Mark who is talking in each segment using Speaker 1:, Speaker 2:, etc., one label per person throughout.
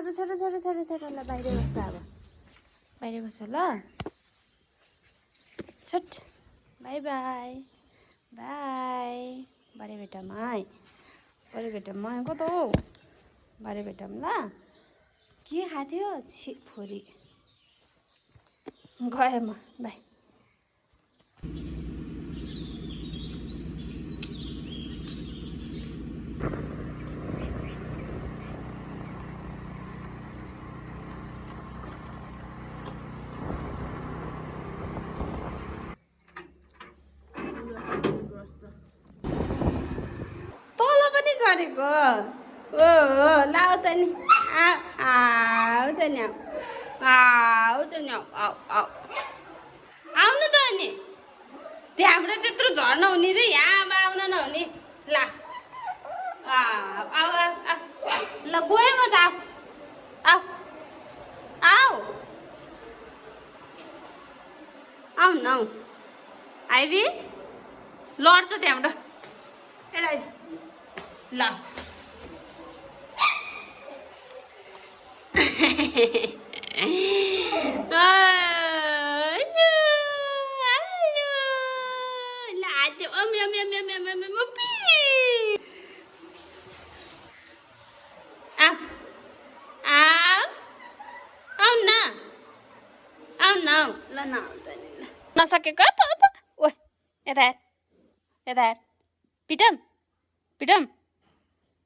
Speaker 1: छोटो छोटो छोटो छोटो ल बाहिर बस्छ अब बाहिर बस्छ ल छट बाई बाई बाई बारे बेटामाई कता हो बारे बेटाम ल के खाथ्यो छि फोरी गए म बाई झरेको ओ लाउ त नि आउ त नि आउनु त अनि त्यहाँबाट त्यत्रो झर्न हुने रे यहाँ आउन नहुने ला आऊ ल गएँ म त आऊ आऊ आऊ न आइबी लड्छ त्यहाँबाट ए आइज ल नसकेको ओ यता यता पिटम पिटम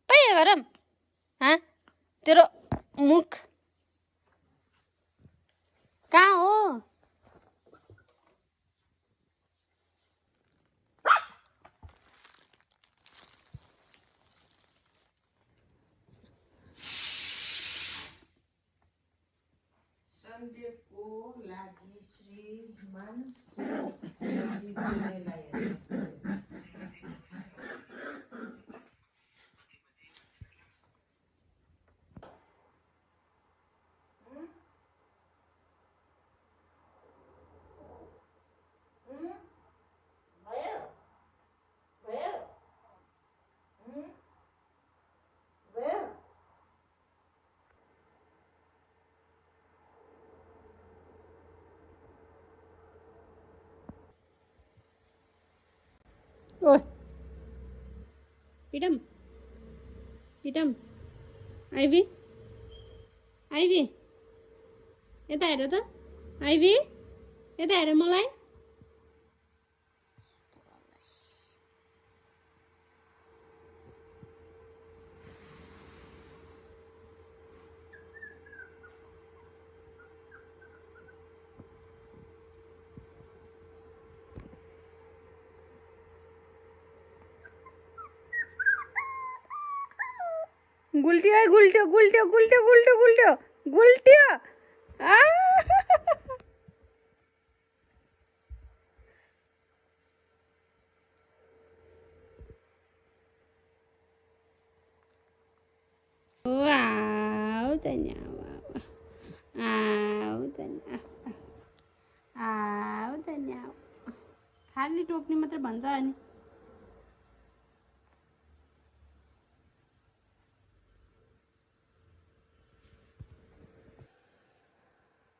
Speaker 1: पै गरम हाँ तेरो मुख कहाँ हो
Speaker 2: सन्डेको लागि श्रीमान
Speaker 1: ओ पिटम पिटम आइबी आइबी यता हेर त आइबी यता हेर मलाई गुल्ट्यो गुल्ट्यो गुल्ट्यो गुल्ट्यो गुल्ट्यो गुल्ट्यो गुल्ट्यो आऊ त नि खाली टोक्ने मात्र भन्छ अनि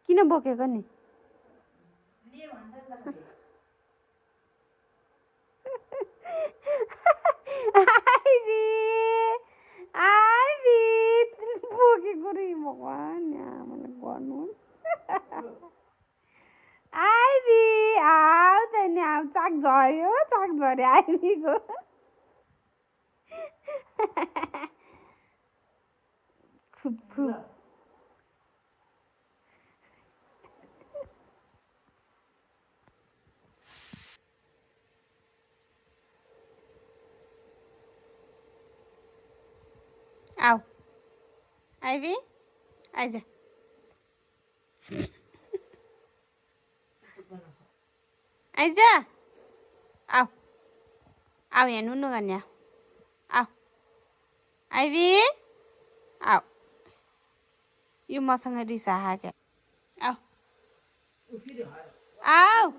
Speaker 1: किन बोकेको नि बोकेको रे भगवान् मलाई गर्नु आइबी आऊ त नि आऊ चाक झऱ्यो आइबीको खुब आऊ आइबी आइज आइज आऊ आऊ यहाँ नुनु गर्ने आऊ आइबी आऊ यो मसँग रिसा क्या आऊ आऊ